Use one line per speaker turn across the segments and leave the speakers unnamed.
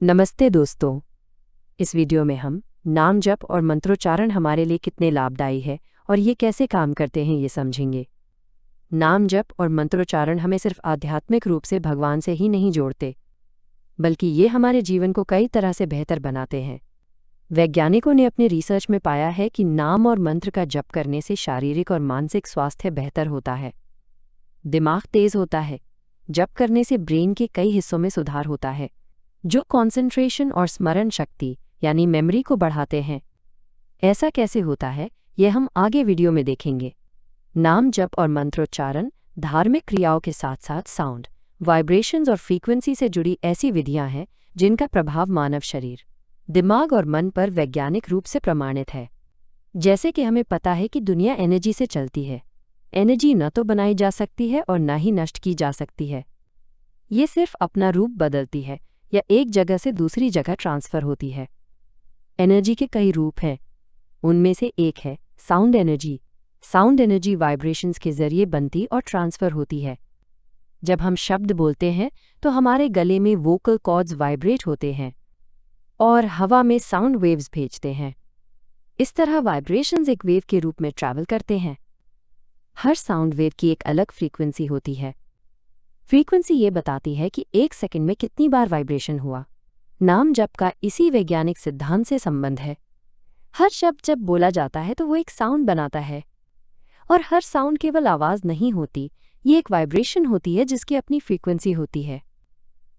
नमस्ते दोस्तों। इस वीडियो में हम नाम जप और मंत्रोच्चारण हमारे लिए कितने लाभदायी है और ये कैसे काम करते हैं ये समझेंगे। नाम जप और मंत्रोच्चारण हमें सिर्फ आध्यात्मिक रूप से भगवान से ही नहीं जोड़ते, बल्कि ये हमारे जीवन को कई तरह से बेहतर बनाते हैं। वैज्ञानिकों ने अपने रिसर्च में पाया है कि नाम और मंत्र का जप करने से शारीरिक और मानसिक स्वास्थ्य बेहतर होता है। दिमाग तेज होता है। जप करने से ब्रेन के कई हिस्सों में सुधार होता है, जो कॉन्सेंट्रेशन और स्मरण शक्ति यानी मेमोरी को बढ़ाते हैं। ऐसा कैसे होता है, यह हम आगे वीडियो में देखेंगे। नाम जप और मंत्रोच्चारण धार्मिक क्रियाओं के साथ साथ साउंड, वाइब्रेशंस और फ्रीक्वेंसी से जुड़ी ऐसी विधियां हैं जिनका प्रभाव मानव शरीर, दिमाग और मन पर वैज्ञानिक रूप से प्रमाणित है। जैसे कि हमें पता है कि दुनिया एनर्जी से चलती है। एनर्जी न तो बनाई जा सकती है और न ही नष्ट की जा सकती है। ये सिर्फ अपना रूप बदलती है या एक जगह से दूसरी जगह ट्रांसफर होती है। एनर्जी के कई रूप हैं। उनमें से एक है sound energy. Sound energy vibrations के जरिए बनती और ट्रांसफर होती है। जब हम शब्द बोलते हैं तो हमारे गले में वोकल कॉर्ड्स वाइब्रेट होते हैं और हवा में साउंड वेव्स भेजते हैं। इस तरह वाइब्रेशंस एक वेव के रूप में ट्रैवल करते हैं। हर साउंड वेव की एक अलग फ्रीक्वेंसी होती है। फ्रीक्वेंसी ये बताती है कि एक सेकंड में कितनी बार वाइब्रेशन हुआ। नाम जप का इसी वैज्ञानिक सिद्धांत से संबंध है। हर शब्द जब बोला जाता है तो वो एक साउंड बनाता है, और हर साउंड केवल आवाज़ नहीं होती, ये एक वाइब्रेशन होती है जिसकी अपनी फ्रीक्वेंसी होती है।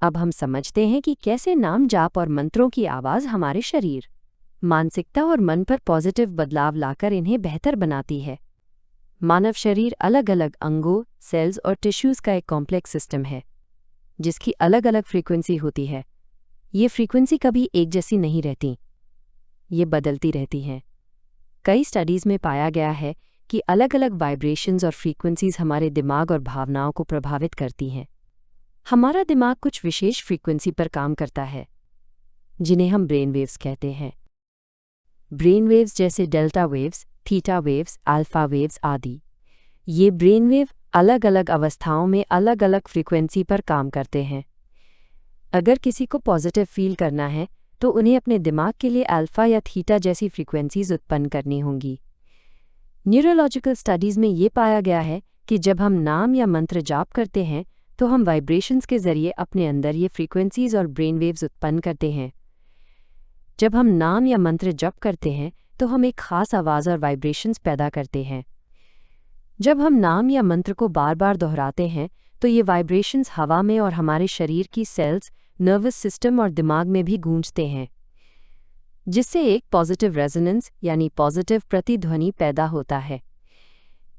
अब हम समझते हैं कि कैसे नाम जाप और मंत्रों की आवाज़ हमारे शरीर, मानसिकता और मन पर पॉजिटिव बदलाव लाकर इन्हें बेहतर बनाती है। मानव शरीर अलग अलग अंगों, सेल्स और टिश्यूज़ का एक कॉम्प्लेक्स सिस्टम है, जिसकी अलग अलग फ्रीक्वेंसी होती है। ये फ्रीक्वेंसी कभी एक जैसी नहीं रहती, ये बदलती रहती हैं। कई स्टडीज़ में पाया गया है कि अलग अलग वाइब्रेशंस और फ्रीक्वेंसीज़ हमारे दिमाग और भावनाओं को प्रभावित करती हैं। हमारा दिमाग कुछ विशेष फ्रीक्वेंसी पर काम करता है, जिन्हें हम ब्रेन वेव्स कहते हैं। ब्रेन वेव्स जैसे delta waves, theta waves, alpha waves आदि। ये ब्रेन वेव अलग अलग अवस्थाओं में अलग अलग फ्रीक्वेंसी पर काम करते हैं। अगर किसी को पॉजिटिव फील करना है तो उन्हें अपने दिमाग के लिए अल्फा या थीटा जैसी फ्रीक्वेंसीज उत्पन्न करनी होंगी। न्यूरोलॉजिकल स्टडीज़ में ये पाया गया है कि जब हम नाम या मंत्र जाप करते हैं तो हम वाइब्रेशंस के जरिए अपने अंदर ये फ्रीक्वेंसीज और ब्रेन वेव्स उत्पन्न करते हैं। जब हम नाम या मंत्र जप करते हैं तो हम एक खास आवाज़ और वाइब्रेशंस पैदा करते हैं। जब हम नाम या मंत्र को बार बार दोहराते हैं तो ये वाइब्रेशंस हवा में और हमारे शरीर की सेल्स, नर्वस सिस्टम और दिमाग में भी गूंजते हैं, जिससे एक पॉजिटिव रेजोनेंस यानी पॉजिटिव प्रतिध्वनि पैदा होता है।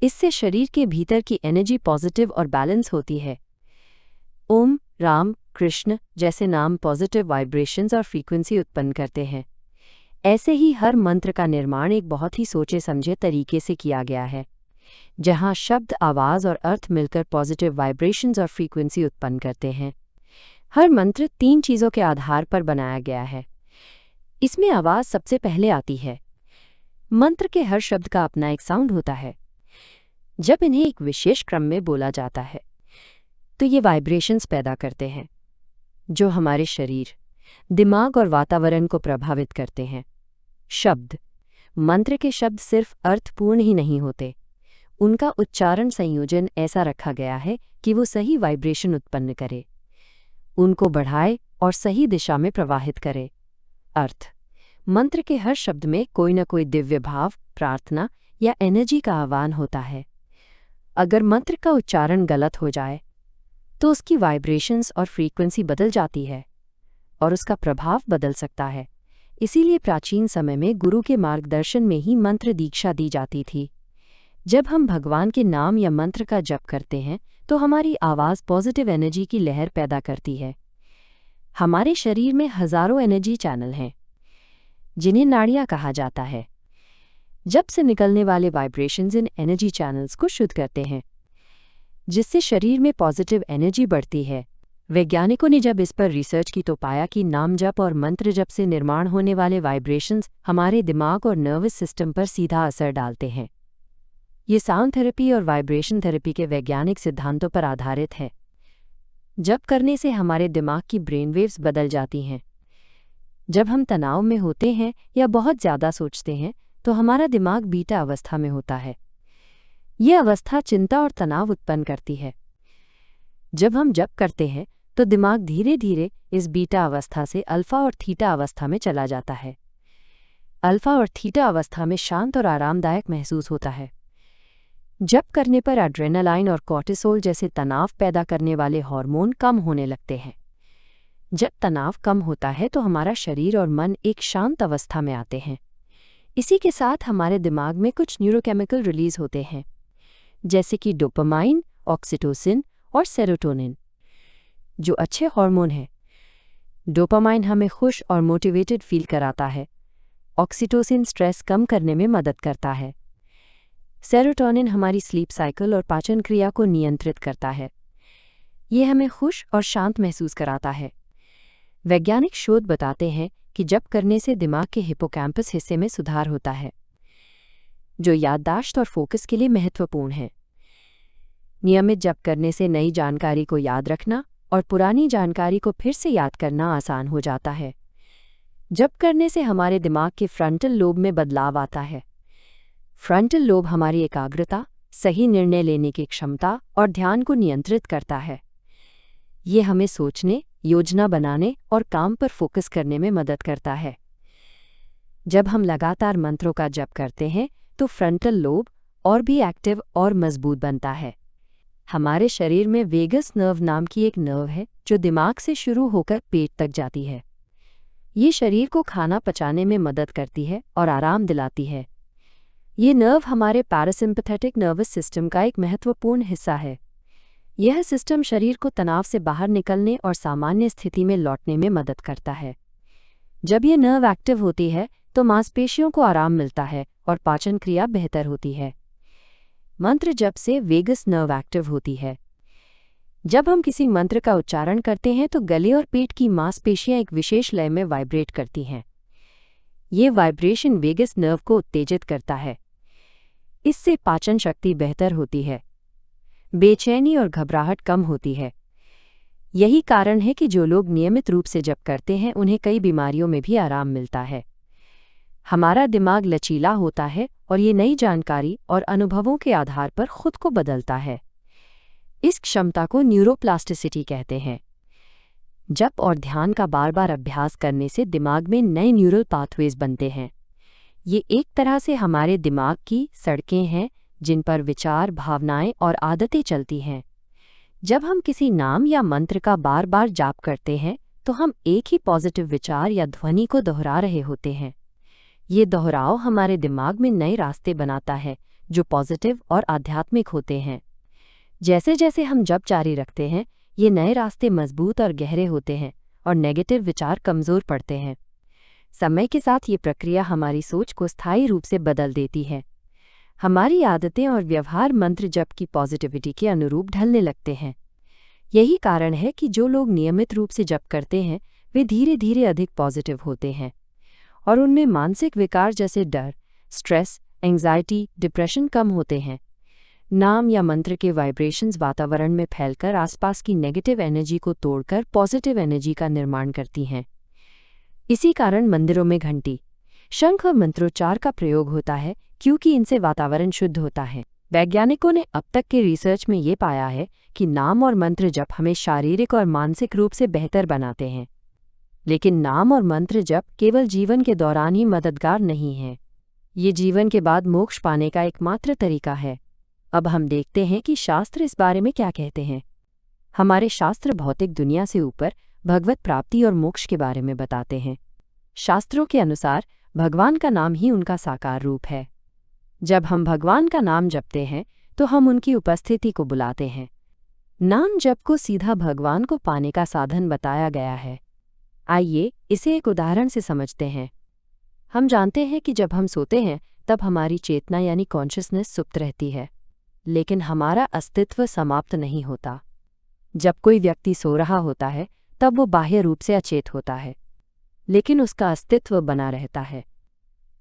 इससे शरीर के भीतर की एनर्जी पॉजिटिव और बैलेंस होती है। ओम, राम, कृष्ण जैसे नाम पॉजिटिव वाइब्रेशंस और फ्रीक्वेंसी उत्पन्न करते हैं। ऐसे ही हर मंत्र का निर्माण एक बहुत ही सोचे समझे तरीके से किया गया है, जहां शब्द, आवाज़ और अर्थ मिलकर पॉजिटिव वाइब्रेशंस और फ्रीक्वेंसी उत्पन्न करते हैं। हर मंत्र 3 चीज़ों के आधार पर बनाया गया है। इसमें आवाज़ सबसे पहले आती है। मंत्र के हर शब्द का अपना एक साउंड होता है। जब इन्हें एक विशेष क्रम में बोला जाता है तो ये वाइब्रेशंस पैदा करते हैं, जो हमारे शरीर, दिमाग और वातावरण को प्रभावित करते हैं। शब्द, मंत्र के शब्द सिर्फ अर्थपूर्ण ही नहीं होते, उनका उच्चारण संयोजन ऐसा रखा गया है कि वो सही वाइब्रेशन उत्पन्न करे, उनको बढ़ाए और सही दिशा में प्रवाहित करे। अर्थ, मंत्र के हर शब्द में कोई न कोई दिव्य भाव, प्रार्थना या एनर्जी का आह्वान होता है। अगर मंत्र का उच्चारण गलत हो जाए तो उसकी वाइब्रेशंस और फ्रीक्वेंसी बदल जाती है और उसका प्रभाव बदल सकता है। इसीलिए प्राचीन समय में गुरु के मार्गदर्शन में ही मंत्र दीक्षा दी जाती थी। जब हम भगवान के नाम या मंत्र का जप करते हैं तो हमारी आवाज़ पॉजिटिव एनर्जी की लहर पैदा करती है। हमारे शरीर में हजारों एनर्जी चैनल हैं, जिन्हें नाड़ियाँ कहा जाता है। जब से निकलने वाले वाइब्रेशंस इन एनर्जी चैनल्स को शुद्ध करते हैं, जिससे शरीर में पॉजिटिव एनर्जी बढ़ती है। वैज्ञानिकों ने जब इस पर रिसर्च की तो पाया कि नाम जप और मंत्र जप से निर्माण होने वाले वाइब्रेशंस हमारे दिमाग और नर्वस सिस्टम पर सीधा असर डालते हैं। ये साउंड थेरेपी और वाइब्रेशन थेरेपी के वैज्ञानिक सिद्धांतों पर आधारित है। जप करने से हमारे दिमाग की ब्रेन वेव्स बदल जाती हैं, जब हम तनाव में होते हैं या बहुत ज़्यादा सोचते हैं तो हमारा दिमाग बीटा अवस्था में होता है। ये अवस्था चिंता और तनाव उत्पन्न करती है। जब हम जप करते हैं तो दिमाग धीरे धीरे इस बीटा अवस्था से अल्फा और थीटा अवस्था में चला जाता है। अल्फा और थीटा अवस्था में शांत और आरामदायक महसूस होता है। जप करने पर एड्रेनालाइन और कॉर्टिसोल जैसे तनाव पैदा करने वाले हार्मोन कम होने लगते हैं। जब तनाव कम होता है तो हमारा शरीर और मन एक शांत अवस्था में आते हैं। इसी के साथ हमारे दिमाग में कुछ न्यूरोकेमिकल रिलीज होते हैं, जैसे कि डोपामाइन, ऑक्सीटोसिन और सेरोटोनिन, जो अच्छे हार्मोन हैं। डोपामाइन हमें खुश और मोटिवेटेड फील कराता है। ऑक्सीटोसिन स्ट्रेस कम करने में मदद करता है। सेरोटोनिन हमारी स्लीप साइकिल और पाचन क्रिया को नियंत्रित करता है। ये हमें खुश और शांत महसूस कराता है। वैज्ञानिक शोध बताते हैं कि जप करने से दिमाग के हिप्पोकैम्पस हिस्से में सुधार होता है, जो याददाश्त और फोकस के लिए महत्वपूर्ण है। नियमित जप करने से नई जानकारी को याद रखना और पुरानी जानकारी को फिर से याद करना आसान हो जाता है। जप करने से हमारे दिमाग के फ्रंटल लोब में बदलाव आता है। फ्रंटल लोब हमारी एकाग्रता, सही निर्णय लेने की क्षमता और ध्यान को नियंत्रित करता है। ये हमें सोचने, योजना बनाने और काम पर फोकस करने में मदद करता है। जब हम लगातार मंत्रों का जप करते हैं तो फ्रंटल लोब और भी एक्टिव और मजबूत बनता है। हमारे शरीर में वेगस नर्व नाम की एक नर्व है जो दिमाग से शुरू होकर पेट तक जाती है। ये शरीर को खाना पचाने में मदद करती है और आराम दिलाती है। ये नर्व हमारे पैरासिम्पैथेटिक नर्वस सिस्टम का एक महत्वपूर्ण हिस्सा है। यह सिस्टम शरीर को तनाव से बाहर निकलने और सामान्य स्थिति में लौटने में मदद करता है। जब ये नर्व एक्टिव होती है तो मांसपेशियों को आराम मिलता है और पाचन क्रिया बेहतर होती है। मंत्र जप से वेगस नर्व एक्टिव होती है। जब हम किसी मंत्र का उच्चारण करते हैं तो गले और पेट की मांसपेशियां एक विशेष लय में वाइब्रेट करती हैं। ये वाइब्रेशन वेगस नर्व को उत्तेजित करता है। इससे पाचन शक्ति बेहतर होती है, बेचैनी और घबराहट कम होती है। यही कारण है कि जो लोग नियमित रूप से जप करते हैं उन्हें कई बीमारियों में भी आराम मिलता है। हमारा दिमाग लचीला होता है और ये नई जानकारी और अनुभवों के आधार पर खुद को बदलता है। इस क्षमता को न्यूरोप्लास्टिसिटी कहते हैं। जप और ध्यान का बार बार अभ्यास करने से दिमाग में नए न्यूरल पाथवेज बनते हैं। ये एक तरह से हमारे दिमाग की सड़कें हैं जिन पर विचार, भावनाएं और आदतें चलती हैं। जब हम किसी नाम या मंत्र का बार बार जाप करते हैं तो हम एक ही पॉजिटिव विचार या ध्वनि को दोहरा रहे होते हैं। ये दोहराव हमारे दिमाग में नए रास्ते बनाता है जो पॉजिटिव और आध्यात्मिक होते हैं। जैसे जैसे हम जप जारी रखते हैं ये नए रास्ते मजबूत और गहरे होते हैं और नेगेटिव विचार कमज़ोर पड़ते हैं। समय के साथ ये प्रक्रिया हमारी सोच को स्थायी रूप से बदल देती है। हमारी आदतें और व्यवहार मंत्र जप की पॉजिटिविटी के अनुरूप ढलने लगते हैं। यही कारण है कि जो लोग नियमित रूप से जप करते हैं वे धीरे धीरे अधिक पॉजिटिव होते हैं और उनमें मानसिक विकार जैसे डर, स्ट्रेस, एंग्जाइटी, डिप्रेशन कम होते हैं। नाम या मंत्र के वाइब्रेशंस वातावरण में फैलकर आसपास की नेगेटिव एनर्जी को तोड़कर पॉजिटिव एनर्जी का निर्माण करती हैं। इसी कारण मंदिरों में घंटी, शंख और मंत्रोच्चार का प्रयोग होता है क्योंकि इनसे वातावरण शुद्ध होता है। वैज्ञानिकों ने अब तक के रिसर्च में ये पाया है कि नाम और मंत्र जप हमें शारीरिक और मानसिक रूप से बेहतर बनाते हैं। लेकिन नाम और मंत्र जप केवल जीवन के दौरान ही मददगार नहीं है, ये जीवन के बाद मोक्ष पाने का एकमात्र तरीका है। अब हम देखते हैं कि शास्त्र इस बारे में क्या कहते हैं। हमारे शास्त्र भौतिक दुनिया से ऊपर भगवत प्राप्ति और मोक्ष के बारे में बताते हैं। शास्त्रों के अनुसार भगवान का नाम ही उनका साकार रूप है। जब हम भगवान का नाम जपते हैं तो हम उनकी उपस्थिति को बुलाते हैं। नाम जप को सीधा भगवान को पाने का साधन बताया गया है। आइए इसे एक उदाहरण से समझते हैं। हम जानते हैं कि जब हम सोते हैं तब हमारी चेतना यानी कॉन्शियसनेस सुप्त रहती है, लेकिन हमारा अस्तित्व समाप्त नहीं होता। जब कोई व्यक्ति सो रहा होता है तब वो बाह्य रूप से अचेत होता है, लेकिन उसका अस्तित्व बना रहता है।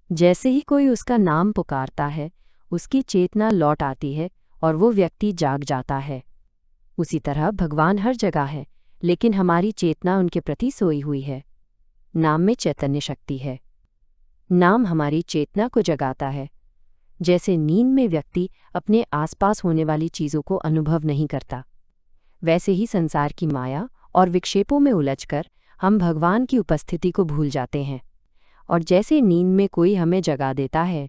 जैसे ही कोई उसका नाम पुकारता है उसकी चेतना लौट आती है और वो व्यक्ति जाग जाता है। उसी तरह भगवान हर जगह है, लेकिन हमारी चेतना उनके प्रति सोई हुई है। नाम में चैतन्य शक्ति है। नाम हमारी चेतना को जगाता है। जैसे नींद में व्यक्ति अपने आसपास होने वाली चीज़ों को अनुभव नहीं करता, वैसे ही संसार की माया और विक्षेपों में उलझकर हम भगवान की उपस्थिति को भूल जाते हैं। और जैसे नींद में कोई हमें जगा देता है,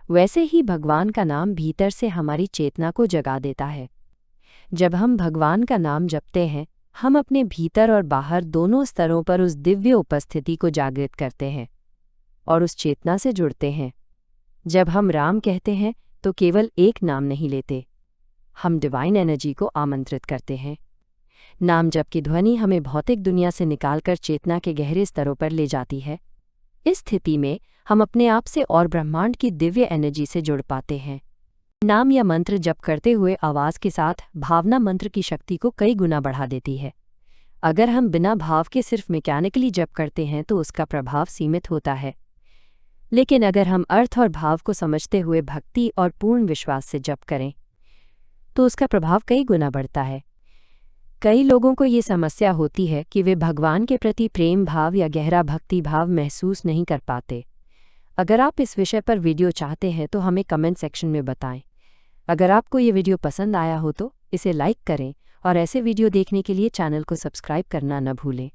वैसे ही भगवान का नाम भीतर से हमारी चेतना को जगा देता है। जब हम भगवान का नाम जपते हैं, हम अपने भीतर और बाहर दोनों स्तरों पर उस दिव्य उपस्थिति को जागृत करते हैं और उस चेतना से जुड़ते हैं। जब हम राम कहते हैं तो केवल एक नाम नहीं लेते, हम डिवाइन एनर्जी को आमंत्रित करते हैं। नाम जप की ध्वनि हमें भौतिक दुनिया से निकालकर चेतना के गहरे स्तरों पर ले जाती है। इस स्थिति में हम अपने आप से और ब्रह्मांड की दिव्य एनर्जी से जुड़ पाते हैं। नाम या मंत्र जप करते हुए आवाज़ के साथ भावना मंत्र की शक्ति को कई गुना बढ़ा देती है। अगर हम बिना भाव के सिर्फ मैकेनिकली जप करते हैं तो उसका प्रभाव सीमित होता है, लेकिन अगर हम अर्थ और भाव को समझते हुए भक्ति और पूर्ण विश्वास से जप करें तो उसका प्रभाव कई गुना बढ़ता है। कई लोगों को ये समस्या होती है कि वे भगवान के प्रति प्रेम भाव या गहरा भक्ति भाव महसूस नहीं कर पाते। अगर आप इस विषय पर वीडियो चाहते हैं तो हमें कमेंट सेक्शन में बताएं। अगर आपको ये वीडियो पसंद आया हो तो इसे लाइक करें और ऐसे वीडियो देखने के लिए चैनल को सब्सक्राइब करना न भूलें।